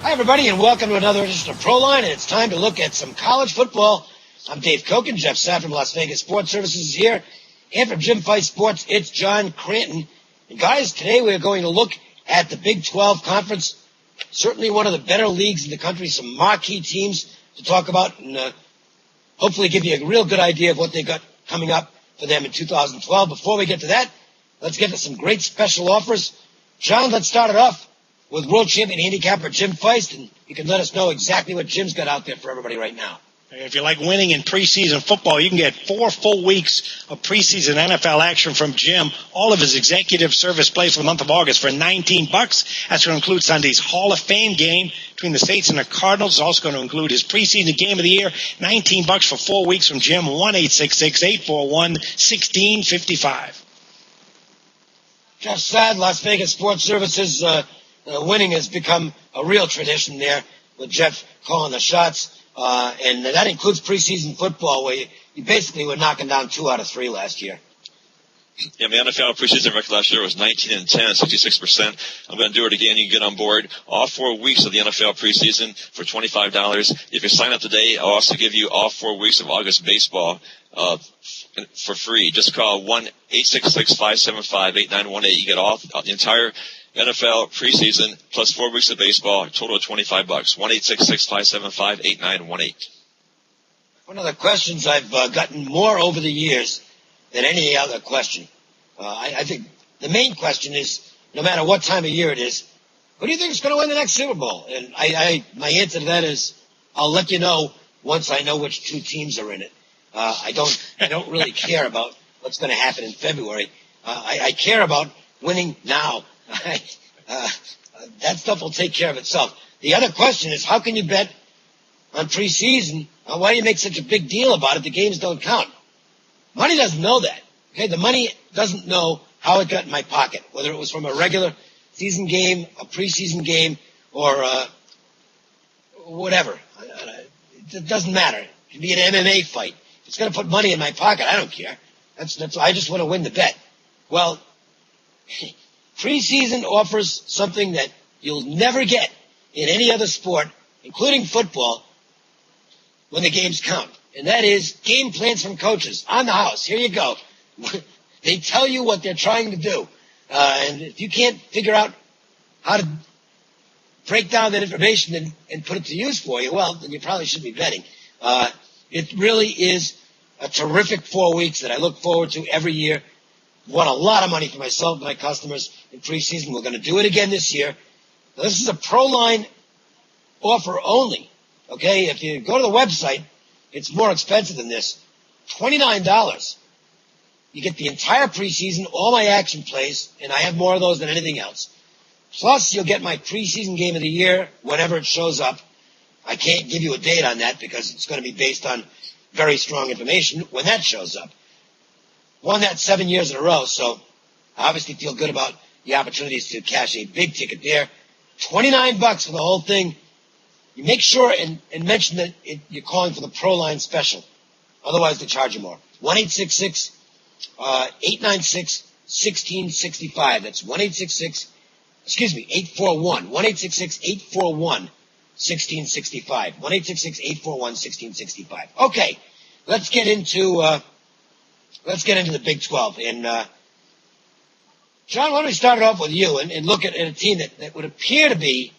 Hi, everybody, and welcome to another edition of Proline, and it's time to look at some college football. I'm Dave Cokin. Jeff Saad from Las Vegas Sports Services is here. And from Jim Fight Sports, it's John Cranton. And guys, today we're going to look at the Big 12 Conference, certainly one of the better leagues in the country, some marquee teams to talk about, and hopefully give you a real good idea of what they got coming up for them in 2012. Before we get to that, let's get to some great special offers. John, let's start it off with world champion handicapper Jim Feist, and you can let us know exactly what Jim's got out there for everybody right now. If you like winning in preseason football, you can get 4 full weeks of preseason NFL action from Jim. All of his executive service plays for the month of August for $19. That's going to include Sunday's Hall of Fame game between the Saints and the Cardinals. It's also going to include his preseason game of the year. $19 for 4 weeks from Jim. 1-866-841-1655. Jeff Saad, Las Vegas Sports Services. Winning has become a real tradition there with Jeff calling the shots. And that includes preseason football, where you basically were knocking down 2 out of 3 last year. Yeah, my NFL preseason record last year was 19-10, 66%. I'm going to do it again. You can get on board all 4 weeks of the NFL preseason for $25. If you sign up today, I'll also give you all 4 weeks of August baseball for free. Just call 1-866-575-8918. You get all the entire NFL preseason plus 4 weeks of baseball, a total of $25. 1-866-575-8918. One of the questions I've gotten more over the years than any other question. I think the main question is, no matter what time of year it is, who do you think is going to win the next Super Bowl? And my answer to that is, I'll let you know once I know which 2 teams are in it. I don't really care about what's going to happen in February. I care about winning now. That stuff will take care of itself. The other question is, how can you bet on preseason? Why do you make such a big deal about it? The games don't count. Money doesn't know that. Okay, the money doesn't know how it got in my pocket, whether it was from a regular season game, a preseason game, or whatever. It doesn't matter. It can be an MMA fight. If it's going to put money in my pocket, I don't care. I just want to win the bet. Well, preseason offers something that you'll never get in any other sport, including football, when the games count. And that is game plans from coaches on the house. Here you go. They tell you what they're trying to do. And if you can't figure out how to break down that information and put it to use for you, well, then you probably should be betting. It really is a terrific 4 weeks that I look forward to every year. Won a lot of money for myself and my customers in preseason. We're going to do it again this year. Now, this is a Proline offer only. Okay, if you go to the website, it's more expensive than this. $29. You get the entire preseason, all my action plays, and I have more of those than anything else. Plus, you'll get my preseason game of the year whenever it shows up. I can't give you a date on that because it's going to be based on very strong information when that shows up. Won that 7 years in a row, so I obviously feel good about the opportunities to cash a big ticket there. $29 for the whole thing. You make sure and mention that you're calling for the Proline special. Otherwise, they charge you more. 1-866-896-1665. That's 841. 1-866-841-1665. 1-866-841-1665. Okay, let's get into the Big 12. And John, why don't we start it off with you and look at a team that would appear to be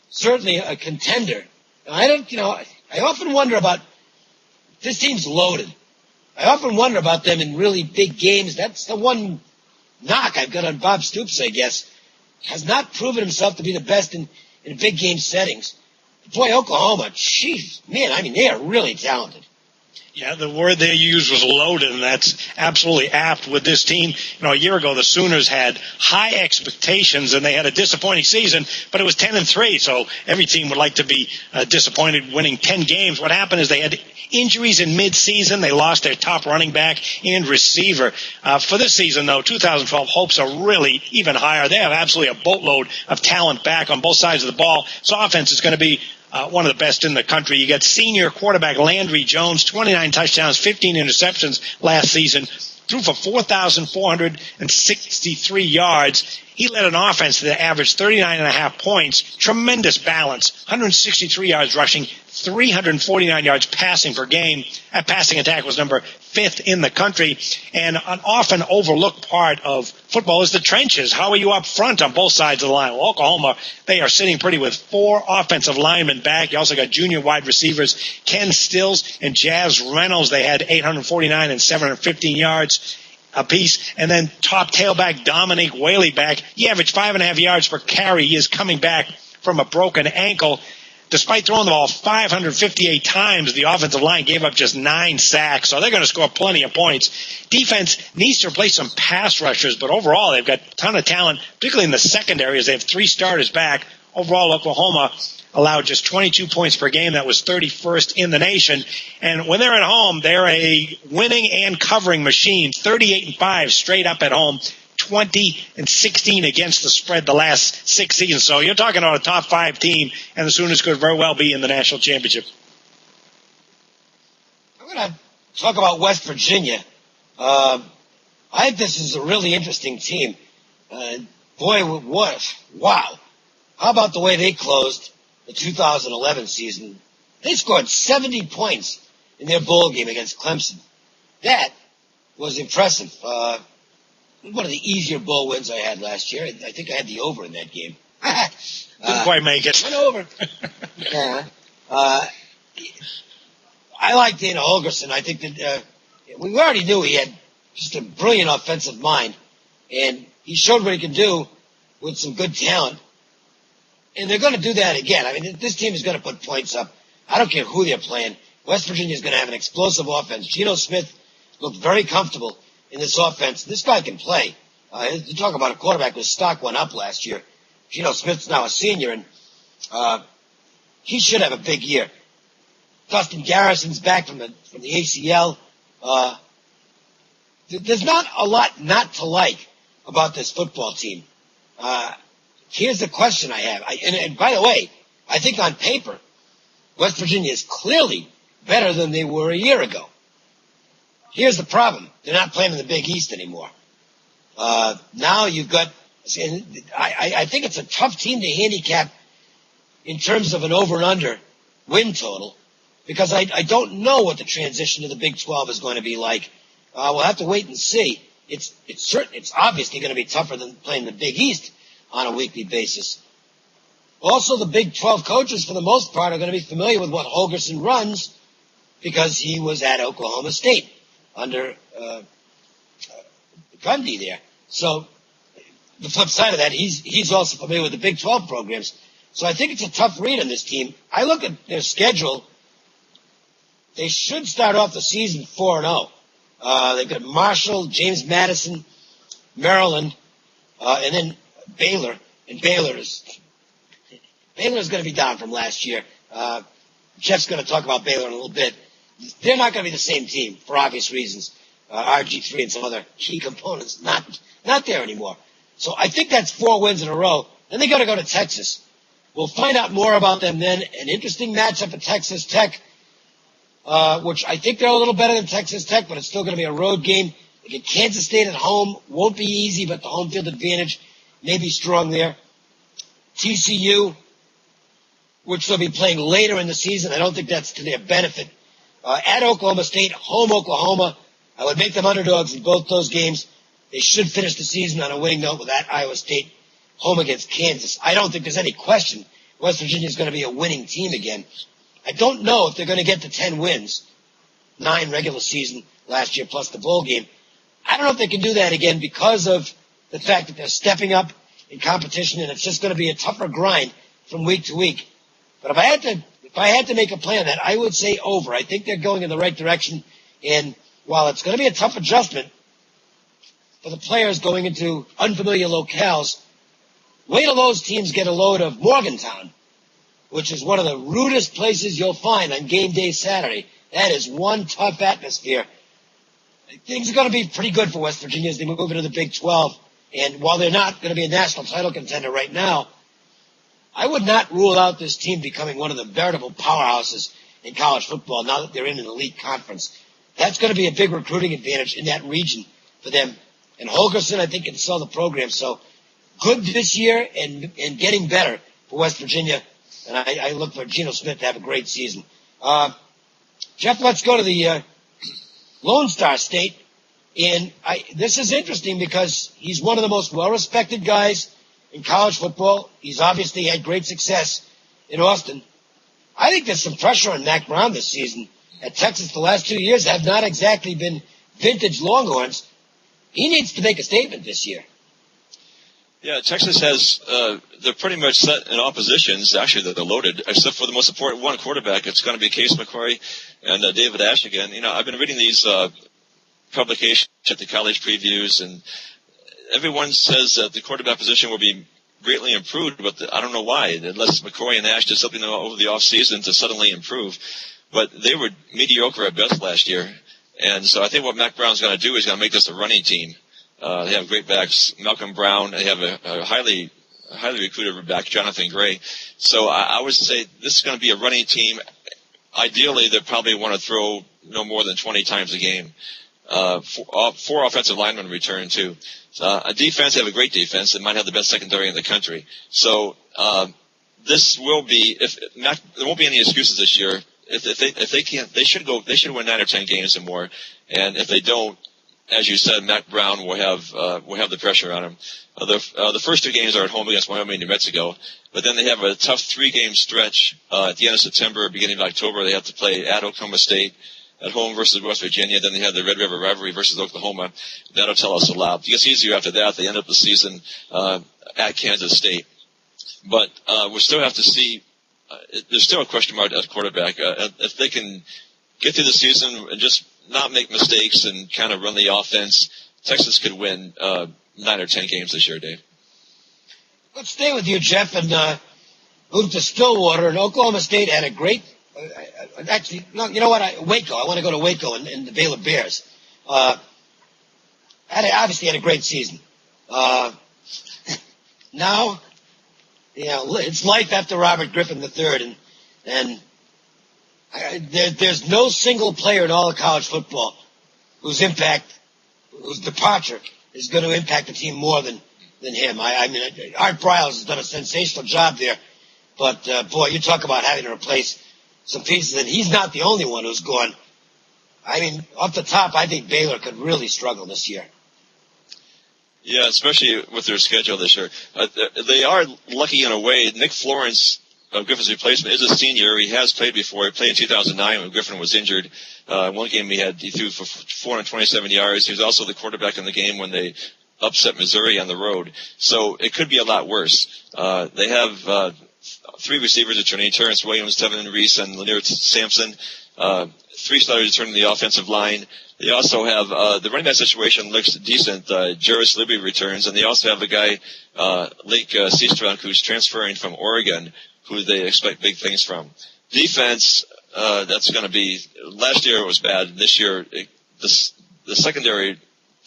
certainly a contender. I often wonder about, this team's loaded. I often wonder about them in really big games. That's the one knock I've got on Bob Stoops, I guess. Has not proven himself to be the best in big game settings. Boy, Oklahoma, jeez, man, I mean, they are really talented. Yeah, the word they used was loaded, and that's absolutely apt with this team. A year ago, the Sooners had high expectations, and they had a disappointing season, but it was 10-3, so every team would like to be disappointed winning 10 games. What happened is they had injuries in mid-season. They lost their top running back and receiver. For this season, though, 2012 hopes are really even higher. They have absolutely a boatload of talent back on both sides of the ball. So offense is going to be one of the best in the country. You got senior quarterback Landry Jones, 29 touchdowns, 15 interceptions last season. threw for 4,463 yards. He led an offense that averaged 39.5 points. Tremendous balance. 163 yards rushing, 349 yards passing per game. That passing attack was number 5th in the country. And an often overlooked part of football is the trenches. How are you up front on both sides of the line? Well, Oklahoma, they are sitting pretty with 4 offensive linemen back. You also got junior wide receivers Ken Stills and Jazz Reynolds. They had 849 and 715 yards apiece. And then top tailback Dominique Whaley back. He averaged 5.5 yards per carry. He is coming back from a broken ankle. Despite throwing the ball 558 times, the offensive line gave up just 9 sacks, so they're going to score plenty of points. Defense needs to replace some pass rushers, but overall they've got a ton of talent, particularly in the secondary, as they have 3 starters back. Overall, Oklahoma allowed just 22 points per game. That was 31st in the nation. And when they're at home, they're a winning and covering machine. 38-5 straight up at home. 20-16 against the spread the last 6 seasons. So you're talking about a top 5 team, and the Sooners could very well be in the national championship. I'm going to talk about West Virginia. I think this is a really interesting team. Wow. How about the way they closed the 2011 season? They scored 70 points in their bowl game against Clemson. That was impressive. One of the easier bowl wins I had last year. I think I had the over in that game. Didn't quite make it. Went over. Yeah. I like Dana Holgorsen. I think that we already knew he had just a brilliant offensive mind, and he showed what he can do with some good talent. And they're going to do that again. I mean, this team is going to put points up. I don't care who they're playing. West Virginia is going to have an explosive offense. Geno Smith looked very comfortable in this offense. This guy can play. You talk about a quarterback whose stock went up last year. Geno Smith's now a senior, and he should have a big year. Dustin Garrison's back from the ACL. There's not a lot not to like about this football team. Here's the question I have. And by the way, I think on paper, West Virginia is clearly better than they were a year ago. Here's the problem. They're not playing in the Big East anymore. Now you've got – I think it's a tough team to handicap in terms of an over and under win total because I don't know what the transition to the Big 12 is going to be like. We'll have to wait and see. It's obviously going to be tougher than playing the Big East on a weekly basis. Also, the Big 12 coaches, for the most part, are going to be familiar with what Holgorsen runs because he was at Oklahoma State under Gundy there. So the flip side of that, he's also familiar with the Big 12 programs. So I think it's a tough read on this team. I look at their schedule. They should start off the season 4-0. They've got Marshall, James Madison, Maryland, and then Baylor. And Baylor's going to be down from last year. Jeff's going to talk about Baylor in a little bit. They're not going to be the same team for obvious reasons. RG3 and some other key components not there anymore. So I think that's 4 wins in a row. Then they got to go to Texas. We'll find out more about them then. An interesting matchup at Texas Tech, which I think they're a little better than Texas Tech, but it's still going to be a road game. They get Kansas State at home. Won't be easy, but the home field advantage may be strong there. TCU, which they'll be playing later in the season. I don't think that's to their benefit. At Oklahoma State, home Oklahoma. I would make them underdogs in both those games. They should finish the season on a winning note with at Iowa State, home against Kansas. I don't think there's any question West Virginia is going to be a winning team again. I don't know if they're going to get to 10 wins, 9 regular season last year plus the bowl game. I don't know if they can do that again because of the fact that they're stepping up in competition, and it's just going to be a tougher grind from week to week. But if I had to make a play on that, I would say over. I think they're going in the right direction, and while it's going to be a tough adjustment for the players going into unfamiliar locales, wait till those teams get a load of Morgantown, which is one of the rudest places you'll find on game day Saturday. That is one tough atmosphere. Things are going to be pretty good for West Virginia as they move into the Big 12. And while they're not going to be a national title contender right now, I would not rule out this team becoming one of the veritable powerhouses in college football now that they're in an elite conference. That's going to be a big recruiting advantage in that region for them. And Holgerson, I think, can sell the program. So good this year and getting better for West Virginia. And I look for Geno Smith to have a great season. Jeff, let's go to the Lone Star State. And this is interesting because he's one of the most well-respected guys in college football. He's obviously had great success in Austin. I think there's some pressure on Mac Brown this season. At Texas, the last 2 years have not exactly been vintage Longhorns. He needs to make a statement this year. Yeah, Texas has, they're pretty much set in all positions. Actually, they're loaded, except for the most important one, quarterback. It's going to be Case McCoy and David Ash again. You know, I've been reading these publications at the college previews, and everyone says that the quarterback position will be greatly improved, but I don't know why, unless McCoy and Ash did something over the offseason to suddenly improve. But they were mediocre at best last year. And so I think what Mac Brown's going to do is going to make this a running team. They have great backs, Malcolm Brown. They have a highly recruited back, Jonathan Gray. So I would say this is going to be a running team. Ideally, they probably want to throw no more than 20 times a game. Four offensive linemen return too. A defense, they have a great defense. They might have the best secondary in the country. So this will be. There won't be any excuses this year. If they can't, they should win 9 or 10 games or more. And if they don't, as you said, Mac Brown will have the pressure on him. The first 2 games are at home against Wyoming and New Mexico, but then they have a tough 3-game stretch at the end of September, beginning of October. They have to play at Oklahoma State, at home versus West Virginia. Then they have the Red River rivalry versus Oklahoma. That'll tell us a lot. It gets easier after that. They end up the season at Kansas State. But we still have to see. There's still a question mark at quarterback. If they can get through the season and just not make mistakes and kind of run the offense, Texas could win 9 or 10 games this year, Dave. Let's stay with you, Jeff, and move to Stillwater. And Oklahoma State had a great actually, no, you know what? Waco. I want to go to Waco and the Baylor Bears. Obviously had a great season. Now, it's life after Robert Griffin III, and there's no single player in all of college football whose departure is going to impact the team more than him. I mean, Art Briles has done a sensational job there, but boy, you talk about having to replace some pieces, and he's not the only one who's gone. I mean, off the top, I think Baylor could really struggle this year. Yeah, especially with their schedule this year. They are lucky in a way. Nick Florence, Griffin's replacement, is a senior. He has played before. He played in 2009 when Griffin was injured. One game he threw for 427 yards. He was also the quarterback in the game when they upset Missouri on the road. So it could be a lot worse. They have 3 receivers returning: Terrence Williams, Tevin Reese, and Lanier Sampson. 3 starters returning the offensive line. They also have the running back situation looks decent. Jarvis Libby returns, and they also have a guy, Lake Seastrunk, who's transferring from Oregon, who they expect big things from. Defense, that's going to be. Last year it was bad. This year, the secondary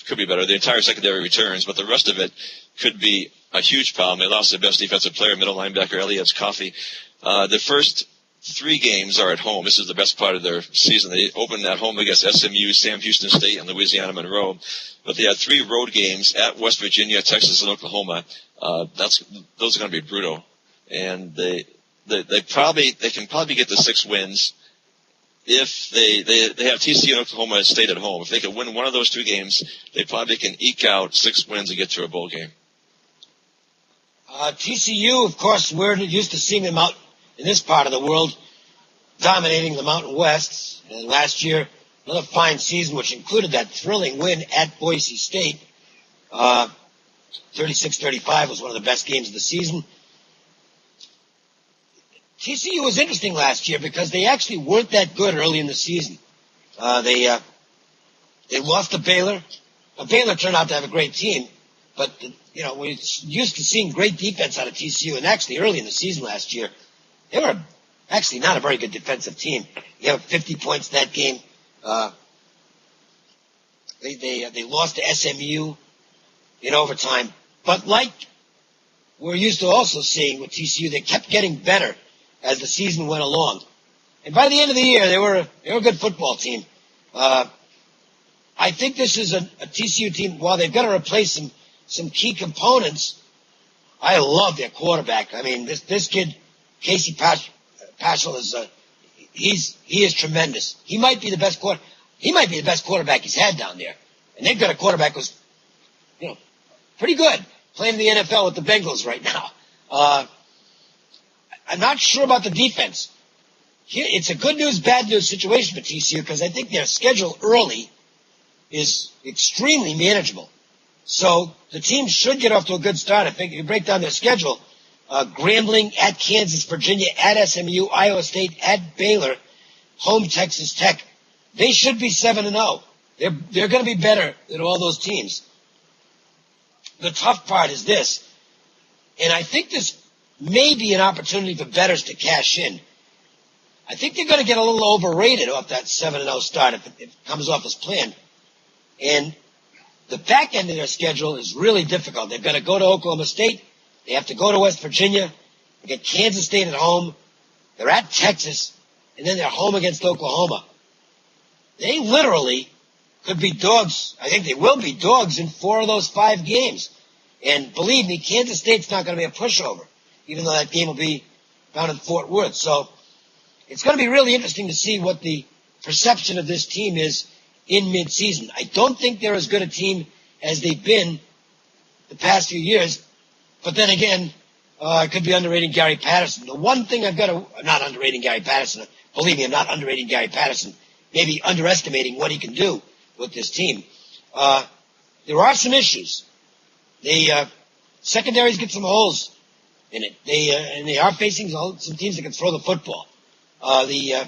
could be better. The entire secondary returns, but the rest of it could be a huge problem. They lost their best defensive player, middle linebacker Elias Coffey. The first 3 games are at home. This is the best part of their season. They opened at home against SMU, Sam Houston State, and Louisiana Monroe. But they had 3 road games at West Virginia, Texas, and Oklahoma. Those are going to be brutal. And they can probably get to 6 wins if they have TCU and Oklahoma State at home. If they can win one of those 2 games, they probably can eke out 6 wins and get to a bowl game. TCU, of course, we're used to seeing them out in this part of the world, dominating the Mountain West. And last year, another fine season, which included that thrilling win at Boise State. 36-35 was one of the best games of the season. TCU was interesting last year because they actually weren't that good early in the season. They lost to Baylor. Baylor turned out to have a great team, but we're used to seeing great defense out of TCU, and actually early in the season last year, they were actually not a very good defensive team. They have 50 points that game. They lost to SMU in overtime. But like we're used to also seeing with TCU, they kept getting better as the season went along. And by the end of the year, they were a good football team. I I think this is a TCU team. While they've got to replace some key components, I love their quarterback. I mean, this kid, Casey Paschal, he is tremendous. He might be the best quarterback he's had down there. And they've got a quarterback who's, pretty good, playing in the NFL with the Bengals right now. I'm not sure about the defense. It's a good news, bad news situation for TCU because I think their schedule early is extremely manageable. So the team should get off to a good start. I think if you break down their schedule, Grambling at Kansas, Virginia at SMU, Iowa State at Baylor, home Texas Tech. They should be 7-0. They're going to be better than all those teams. The tough part is this, and I think this may be an opportunity for bettors to cash in. I think they're going to get a little overrated off that 7-0 start if it comes off as planned. And the back end of their schedule is really difficult. They've got to go to Oklahoma State. They have to go to West Virginia. They get Kansas State at home. They're at Texas. And then they're home against Oklahoma. They literally could be dogs. I think they will be dogs in 4 of those 5 games. And believe me, Kansas State's not going to be a pushover, even though that game will be down in Fort Worth. So it's going to be really interesting to see what the perception of this team is in midseason. I don't think they're as good a team as they've been the past few years. But then again, I could be underrating Gary Patterson. The one thing I've got to, I'm not underrating Gary Patterson. Believe me, I'm not underrating Gary Patterson. Maybe underestimating what he can do with this team. There are some issues. Secondaries get some holes in it. They are facing some teams that can throw the football. They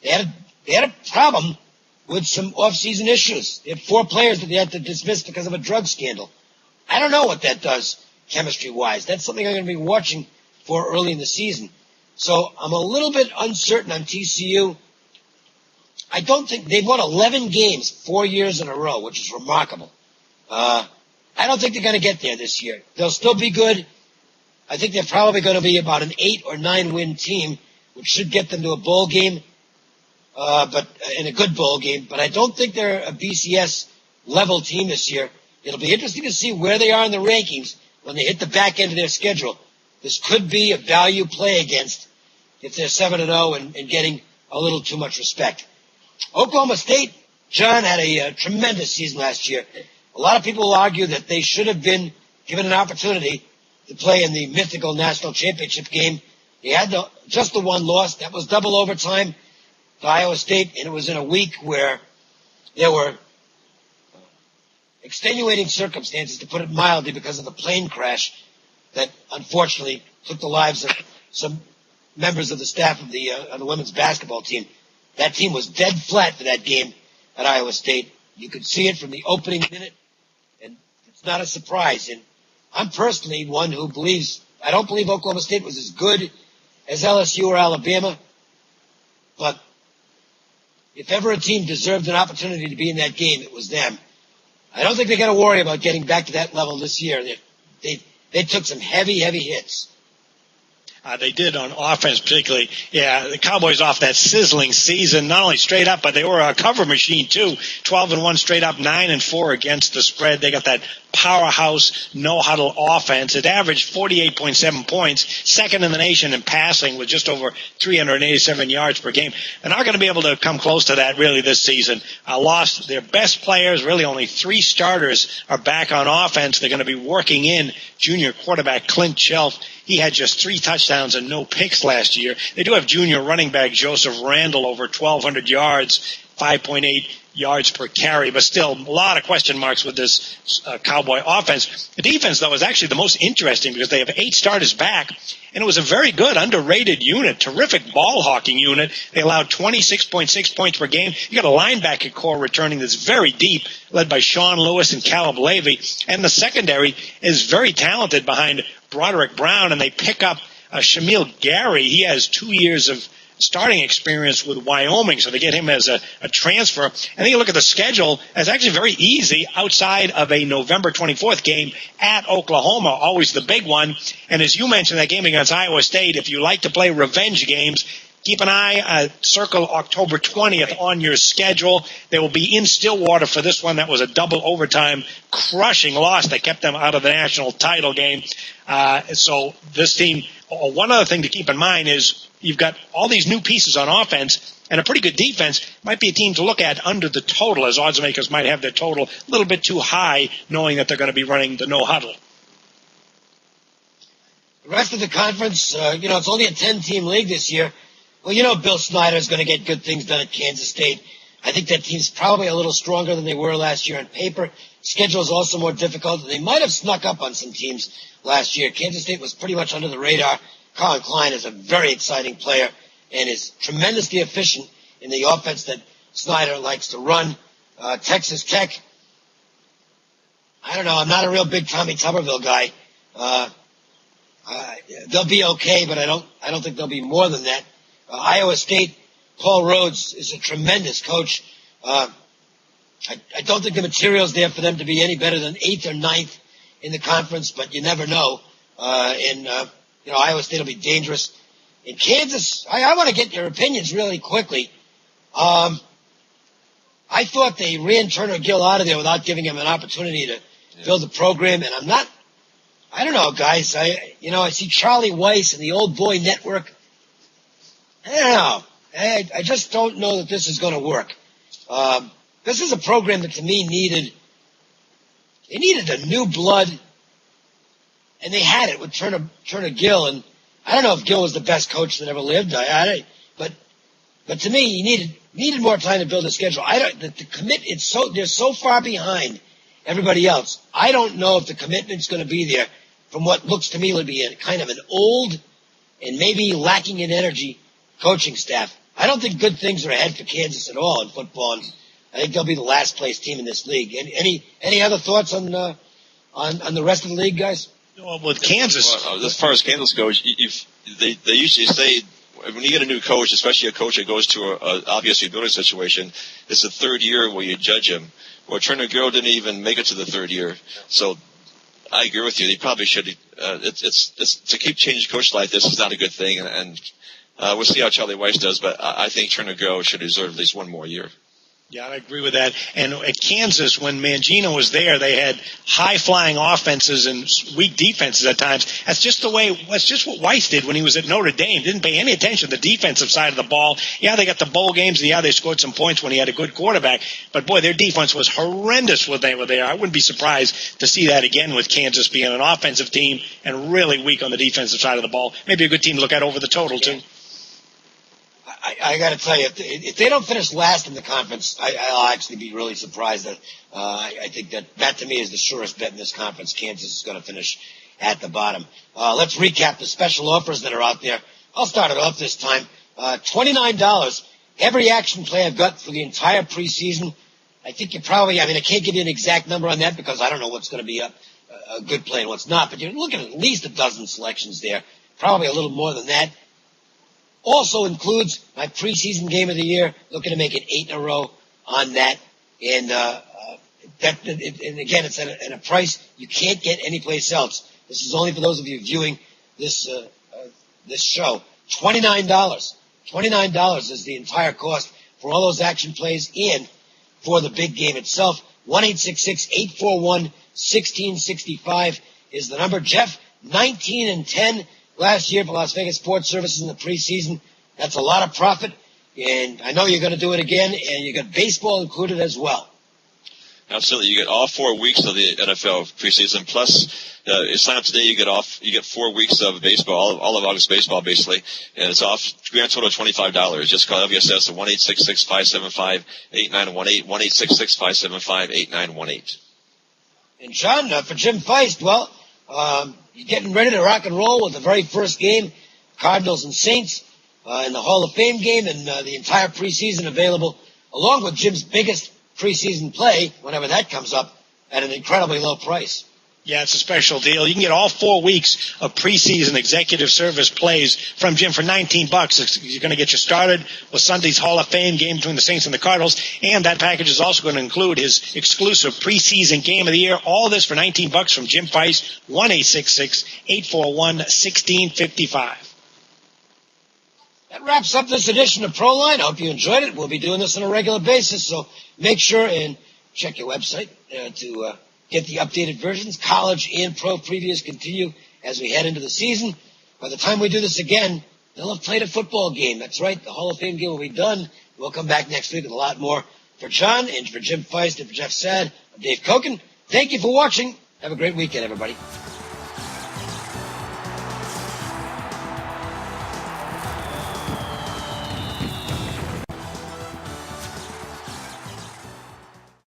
had a problem with some off-season issues. They had 4 players that they had to dismiss because of a drug scandal. I don't know what that does chemistry-wise. That's something I'm going to be watching for early in the season. So I'm a little bit uncertain on TCU. I don't think they've won 11 games 4 years in a row, which is remarkable. I don't think they're going to get there this year. They'll still be good. I think they're probably going to be about an 8 or 9 win team, which should get them to a bowl game, but in a good bowl game. But I don't think they're a BCS level team this year. It'll be interesting to see where they are in the rankings when they hit the back end of their schedule. This could be a value play against if they're 7-0 and getting a little too much respect. Oklahoma State, John, had a tremendous season last year. A lot of people will argue that they should have been given an opportunity to play in the mythical national championship game. They had just the one loss. That was double overtime to Iowa State, and it was in a week where there were extenuating circumstances, to put it mildly, because of the plane crash that unfortunately took the lives of some members of the staff of the women's basketball team. That team was dead flat for that game at Iowa State. You could see it from the opening minute, and it's not a surprise. And I'm personally one who believes, I don't believe Oklahoma State was as good as LSU or Alabama, but if ever a team deserved an opportunity to be in that game, it was them. I don't think they got to worry about getting back to that level this year. They took some heavy hits. They did on offense, particularly. Yeah, the Cowboys off that sizzling season, not only straight up, but they were a cover machine too. 12-1 straight up, 9-4 against the spread. They got that powerhouse, no-huddle offense. It averaged 48.7 points, second in the nation in passing with just over 387 yards per game. They're not going to be able to come close to that really this season. Lost their best players. Really only 3 starters are back on offense. They're going to be working in junior quarterback Clint Shelf. He had just 3 touchdowns and no picks last year. They do have junior running back Joseph Randall over 1,200 yards, 5.8 yards per carry, but still a lot of question marks with this Cowboy offense. The defense, though, is actually the most interesting because they have 8 starters back, and it was a very good, underrated unit, terrific ball hawking unit. They allowed 26.6 points per game. You got a linebacker core returning that's very deep, led by Sean Lewis and Caleb Levy, and the secondary is very talented behind Broderick Brown, and they pick up Shamil Gary. He has 2 years of starting experience with Wyoming, so they get him as a transfer. And then you look at the schedule, it's actually very easy outside of a November 24th game at Oklahoma, always the big one. And as you mentioned, that game against Iowa State, if you like to play revenge games, keep an eye, circle October 20th on your schedule. They will be in Stillwater for this one. That was a double overtime crushing loss that kept them out of the national title game. So this team, one other thing to keep in mind is you've got all these new pieces on offense and a pretty good defense. Might be a team to look at under the total, as odds makers might have their total a little bit too high, knowing that they're going to be running the no huddle. The rest of the conference, it's only a 10-team league this year. Well, Bill Snyder is going to get good things done at Kansas State. I think that team's probably a little stronger than they were last year on paper. Schedule is also more difficult. They might have snuck up on some teams last year. Kansas State was pretty much under the radar. Colin Klein is a very exciting player and is tremendously efficient in the offense that Snyder likes to run. Texas Tech, I don't know. I'm not a real big Tommy Tuberville guy. They'll be okay, but I don't think they'll be more than that. Iowa State, Paul Rhodes is a tremendous coach. I don't think the material's there for them to be any better than 8th or 9th in the conference, but you never know. Iowa State will be dangerous. In Kansas, I want to get your opinions really quickly. I thought they ran Turner Gill out of there without giving him an opportunity to build a program, and I don't know, guys. I see Charlie Weiss and the Old Boy Network. I don't know. I just don't know that this is going to work. This is a program that to me needed a new blood, and they had it with Turner Gill. And I don't know if Gill was the best coach that ever lived. But to me, he needed more time to build a schedule. They're so far behind everybody else. I don't know if the commitment's going to be there from what looks to me to be a kind of an old and maybe lacking in energy coaching staff. I don't think good things are ahead for Kansas at all in football, and I think they'll be the last place team in this league. Any other thoughts on the rest of the league, guys? Well, with Kansas, as far as Kansas goes, they usually say when you get a new coach, especially a coach that goes to a obviously building situation, it's the third year where you judge him. Well, Turner Gill didn't even make it to the third year, so I agree with you. They probably should. It's to keep changing coach like this is not a good thing, and we'll see how Charlie Weiss does. But I think Turner Gill should deserve at least one more year. Yeah, I agree with that. And at Kansas, when Mangino was there, they had high-flying offenses and weak defenses at times. That's just what Weiss did when he was at Notre Dame. Didn't pay any attention to the defensive side of the ball. Yeah, they got the bowl games, and yeah, they scored some points when he had a good quarterback. But, boy, their defense was horrendous when they were there. I wouldn't be surprised to see that again with Kansas being an offensive team and really weak on the defensive side of the ball. Maybe a good team to look at over the total, too. I got to tell you, if they don't finish last in the conference, I'll actually be really surprised. I think that to me is the surest bet in this conference. Kansas is going to finish at the bottom. Let's recap the special offers that are out there. I'll start it off this time. $29. Every action play I've got for the entire preseason. I think I can't give you an exact number on that because I don't know what's going to be a good play and what's not. But you're looking at least a dozen selections there. Probably a little more than that. Also includes my preseason game of the year, looking to make it 8 in a row on that. And again, it's at a price you can't get anyplace else. This is only for those of you viewing this show. $29. $29 is the entire cost for all those action plays and for the big game itself. 1-866-841-1665 is the number. Jeff, 19-10. Last year for Las Vegas Sports Services in the preseason. That's a lot of profit, and I know you're going to do it again, and you got baseball included as well. Absolutely. You get all 4 weeks of the NFL preseason, plus you sign up today, you get 4 weeks of baseball, all of August baseball basically, and it's off grand total of $25. Just call WSS at 1-866-575-8918, 1-866-575-8918. And John, for Jim Feist, you're getting ready to rock and roll with the very first game, Cardinals and Saints, in the Hall of Fame game, and the entire preseason available, along with Jim's biggest preseason play, whenever that comes up, at an incredibly low price. Yeah, it's a special deal. You can get all 4 weeks of preseason executive service plays from Jim for $19. You're going to get you started with Sunday's Hall of Fame game between the Saints and the Cardinals, and that package is also going to include his exclusive preseason game of the year. All this for $19 from Jim Feist, 1-866-841-1655. That wraps up this edition of Proline. I hope you enjoyed it. We'll be doing this on a regular basis, so make sure and check your website to get the updated versions. College and pro previews continue as we head into the season. By the time we do this again, they'll have played a football game. That's right. The Hall of Fame game will be done. We'll come back next week with a lot more. For John and for Jim Feist and for Jeff Saad, I'm Dave Cokin. Thank you for watching. Have a great weekend, everybody.